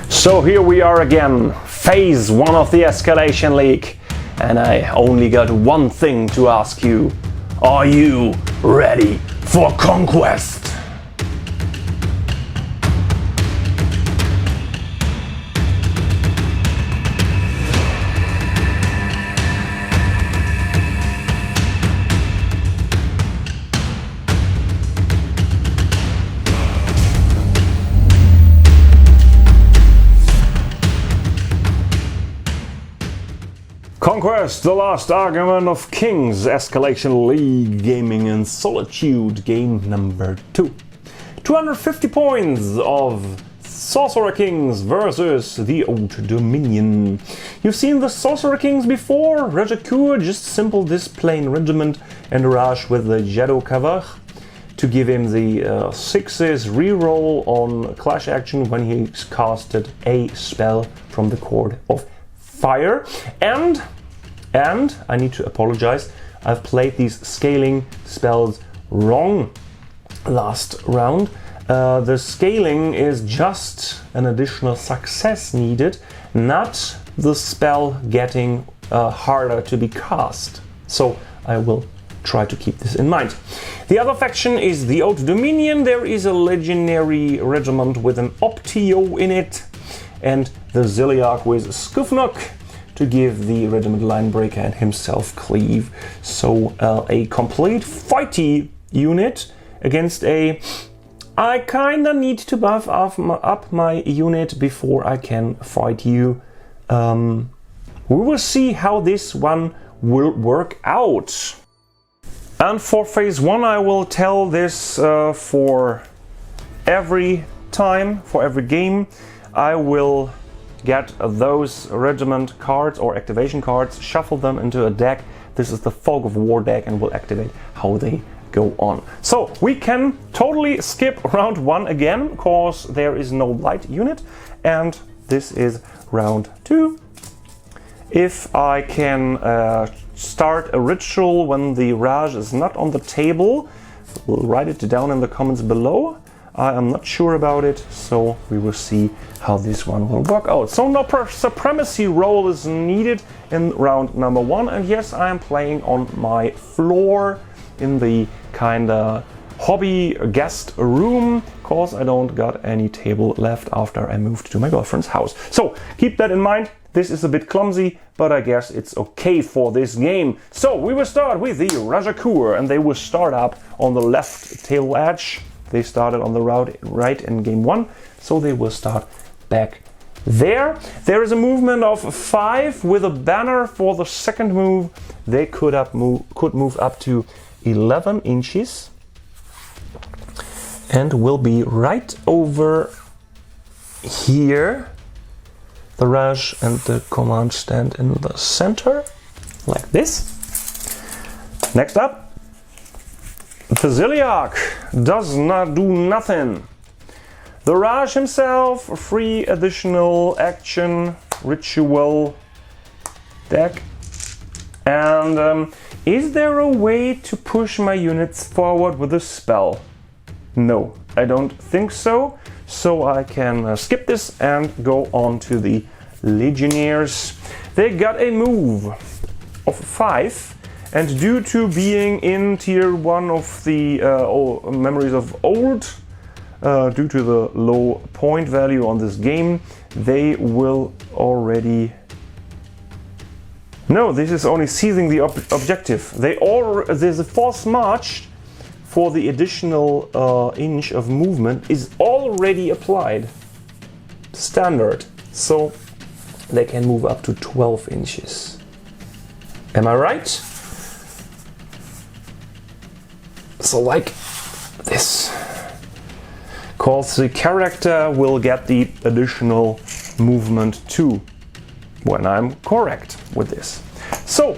So here we are again, phase 1 of the Escalation League, and I only got one thing to ask you. Are you ready for Conquest? Conquest, the last argument of kings, Escalation League, gaming in solitude, game number 2. 250 points of Sorcerer Kings versus the Old Dominion. You've seen the Sorcerer Kings before, Rajakur, just simple displain regiment, and Raj with the Jado cover to give him the 6's reroll on clash action when he casted a spell from the Court of Fire. And I need to apologize, I've played these scaling spells wrong last round. The scaling is just an additional success needed, not the spell getting harder to be cast. So I will try to keep this in mind. The other faction is the Old Dominion. There is a legendary regiment with an Optio in it, and the Ziliarch with Skufnok to give the regiment line breaker and himself cleave. So a complete fighty unit against a... I kinda need to buff up my unit before I can fight you. We will see how this one will work out. And for phase 1 I will tell this for every time, for every game. I will get those regiment cards or activation cards, shuffle them into a deck. This is the Fog of War deck and will activate how they go on. So we can totally skip round 1 again, because there is no light unit, and this is round 2. If I can start a ritual when the Raj is not on the table, we'll write it down in the comments below. I am not sure about it, so we will see how this one will work out. So no supremacy roll is needed in round number 1, and yes, I am playing on my floor in the kinda hobby guest room, cause I don't got any table left after I moved to my girlfriend's house. So keep that in mind. This is a bit clumsy, but I guess it's okay for this game. So we will start with the Rajakur, and they will start up on the left tail edge. They started on the right in game 1, so they will start back there. There is a movement of 5 with a banner for the second move. They could move up to 11 inches and will be right over here. The Raj and the command stand in the center, like this. Next up, the Ziliarch does not do nothing. The Raj himself, a free additional action ritual deck. And is there a way to push my units forward with a spell? No, I don't think so. So I can skip this and go on to the Legionnaires. They got a move of 5. And due to being in tier 1 of the Memories of Old, due to the low point value on this game, they will already... No, this is only seizing the objective. There's a force march for the additional inch of movement is already applied. Standard. So they can move up to 12 inches. Am I right? So like this, cause the character will get the additional movement too, when I'm correct with this. So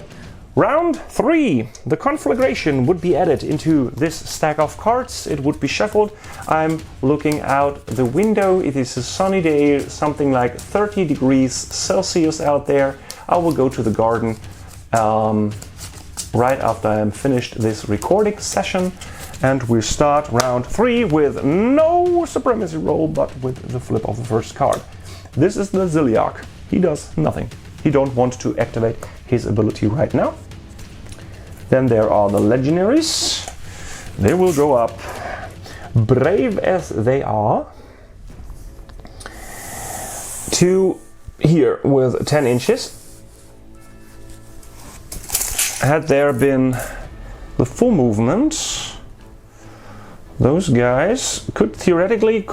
round 3, the conflagration would be added into this stack of cards. It would be shuffled. I'm looking out the window. It is a sunny day, something like 30 degrees Celsius out there. I will go to the garden right after I'm finished this recording session, And we start round 3 with no supremacy roll, but with the flip of the first card. This is the Ziliarch. He does nothing. He don't want to activate his ability right now. Then there are the legendaries. They will go up, brave as they are, to here with 10 inches. Had there been the full movement, those guys could theoretically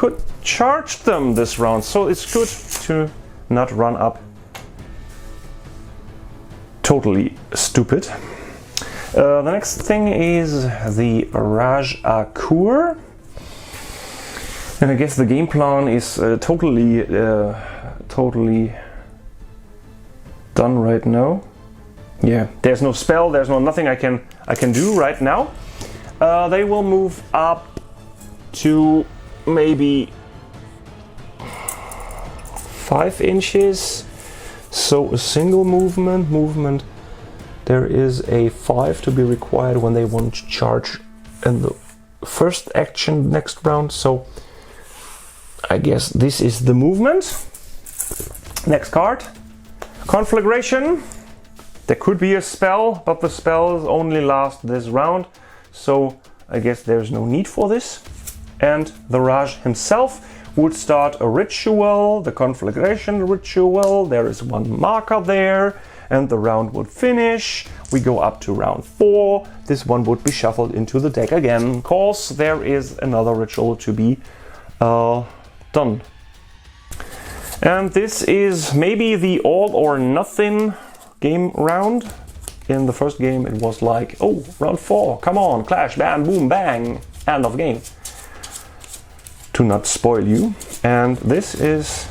charge them this round, so it's good to not run up totally stupid. The next thing is the Raj Akur, and I guess the game plan is totally done right now. Yeah, there's no spell, there's no nothing I can do right now. They will move up to maybe 5 inches. So a single movement. There is a 5 to be required when they want to charge in the first action next round. So I guess this is the movement. Next card, Conflagration. There could be a spell, but the spells only last this round, so I guess there's no need for this. And the Raj himself would start a ritual, the Conflagration ritual. There is one marker there, and the round would finish. We go up to round 4. This one would be shuffled into the deck again, cause there is another ritual to be done. And this is maybe the all or nothing game round. In the first game it was like, oh, round 4, come on, clash, bam, boom, bang, end of game. To not spoil you. And this is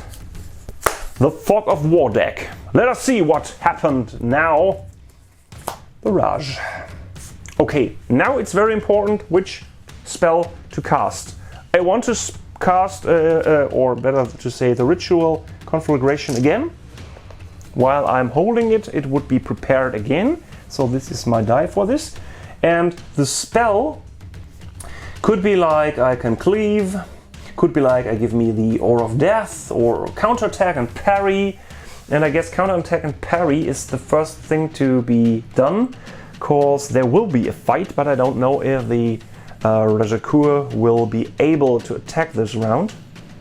the Fog of War deck. Let us see what happened now. The Raj. Okay, now it's very important which spell to cast. I want to cast, or better to say, the ritual Conflagration again. While I'm holding it, it would be prepared again. So this is my die for this. And the spell could be like I can cleave, could be like I give me the Aura of Death, or counterattack and parry. And I guess counterattack and parry is the first thing to be done, cause there will be a fight, but I don't know if the Rajakur will be able to attack this round.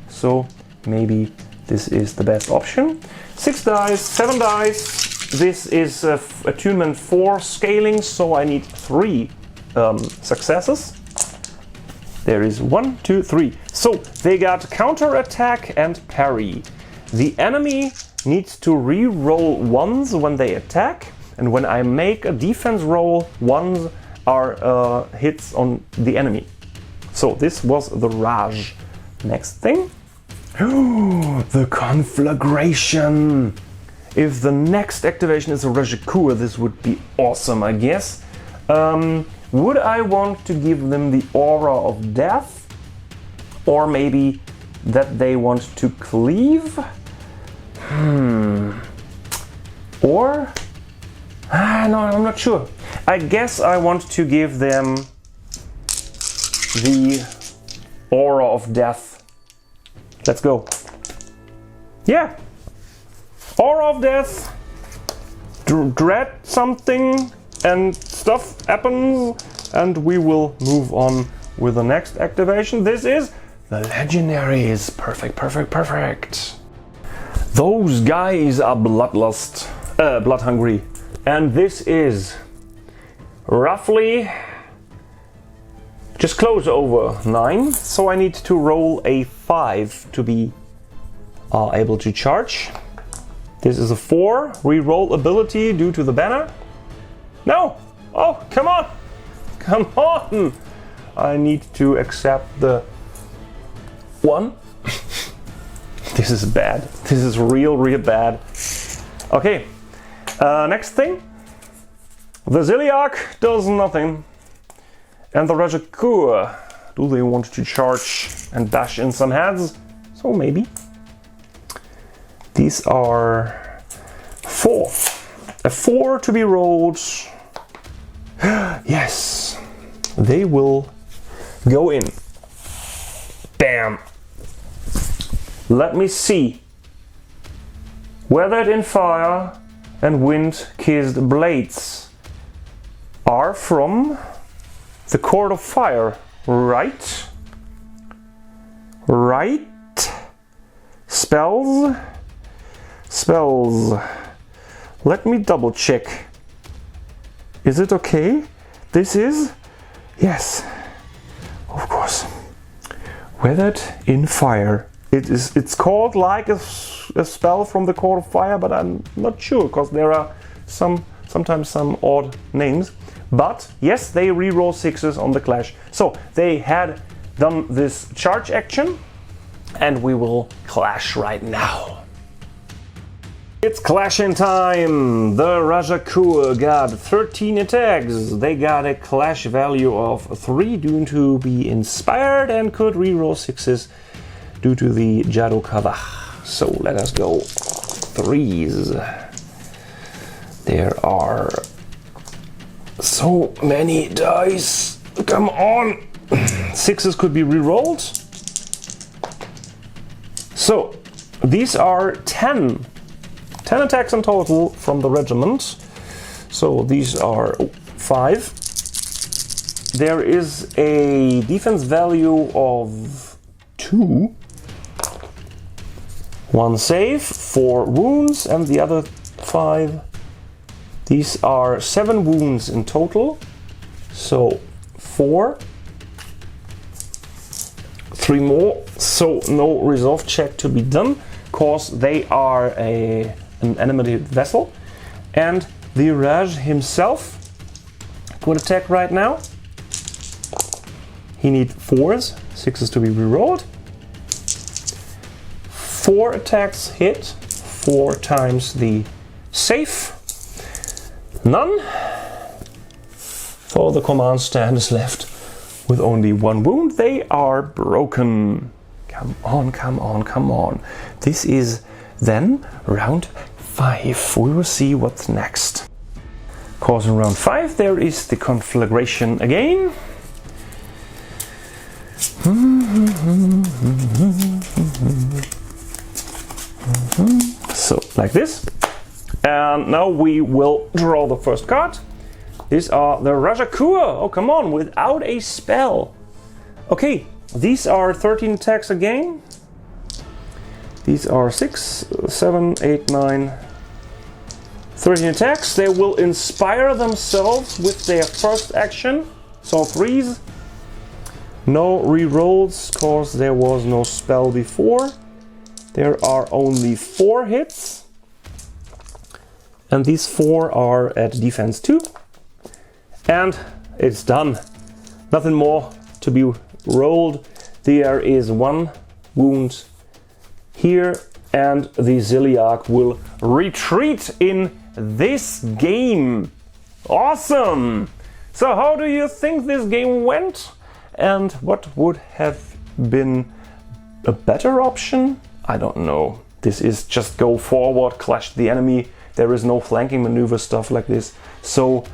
So maybe this is the best option. 6 dice, 7 dice. This is attunement 4 scaling, so I need 3 successes. There is 1, 2, 3. So they got counterattack and parry. The enemy needs to re-roll ones when they attack, and when I make a defense roll, ones are hits on the enemy. So this was the Raj. Next thing. The Conflagration. If the next activation is a Rajakur, this would be awesome, I guess. Would I want to give them the Aura of Death? Or maybe that they want to cleave? Or? No, I'm not sure. I guess I want to give them the Aura of Death. Let's go. Yeah. Aura of Death. Dread something and stuff happens, and we will move on with the next activation. This is the Legendaries. Perfect, perfect, perfect. Those guys are bloodlust, blood hungry. And this is roughly just close over 9, so I need to roll a 5 to be able to charge. This is a 4, re-roll ability due to the banner. No! Oh, come on! Come on! I need to accept the 1. This is bad. This is real bad. Okay, next thing. The Ziliarch does nothing. And the Rajakur, do they want to charge and bash in some heads? So maybe. These are 4. A 4 to be rolled. Yes, they will Go in. Bam. Let me see. Weathered in fire and wind-kissed blades are from the Court of Fire, right? Right? Spells? Spells. Let me double check. Is it okay? This is? Yes. Of course. Weathered in fire. It's called like a spell from the Court of Fire, but I'm not sure because there are sometimes some odd names. But yes, they reroll 6s on the clash. So they had done this charge action, and we will clash right now. It's clashing time! The Rajakur got 13 attacks. They got a clash value of 3 due to be inspired and could reroll 6s due to the Jado cover. So let us go. 3s. There are so many dice. Come on! 6s could be rerolled. So these are 10 attacks in total from the regiment. So these are 5. There is a defense value of 2. 1 save, 4 wounds, and the other 5. These are 7 wounds in total. So 4. 3 more. So no resolve check to be done, because they are an enemy vessel. And the Raj himself could attack right now. He needs 4s, 6s to be rerolled. 4 attacks hit, 4 times the save. None. For the command stand is left with only 1 wound. They are broken. Come on, come on, come on. This is then round 5. We will see what's next. Because in round 5 there is the conflagration again. So, like this. And now we will draw the first card. These are the Rajakur. Oh, come on, without a spell. Okay, these are 13 attacks again. These are 6, 7, 8, 9, 13 attacks. They will inspire themselves with their first action. So 3s. No rerolls, because there was no spell before. There are only 4 hits. And these 4 are at defense 2. And it's done. Nothing more to be rolled. There is 1 wound here, and the Ziliarch will retreat in this game. Awesome! So how do you think this game went? And what would have been a better option? I don't know. This is just go forward, clash the enemy. There is no flanking maneuver stuff like this. So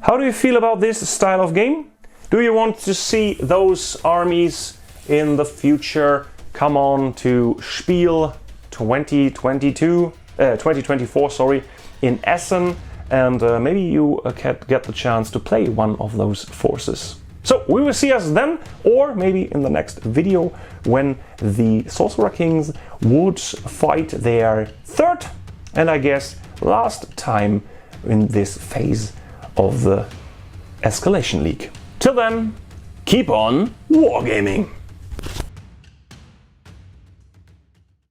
how do you feel about this style of game? Do you want to see those armies in the future come on to Spiel 2024, sorry, in Essen, and maybe you can get the chance to play one of those forces. So we will see us then, or maybe in the next video, when the Sorcerer Kings would fight their 3rd and I guess last time in this phase of the Escalation League. Till then, keep on wargaming!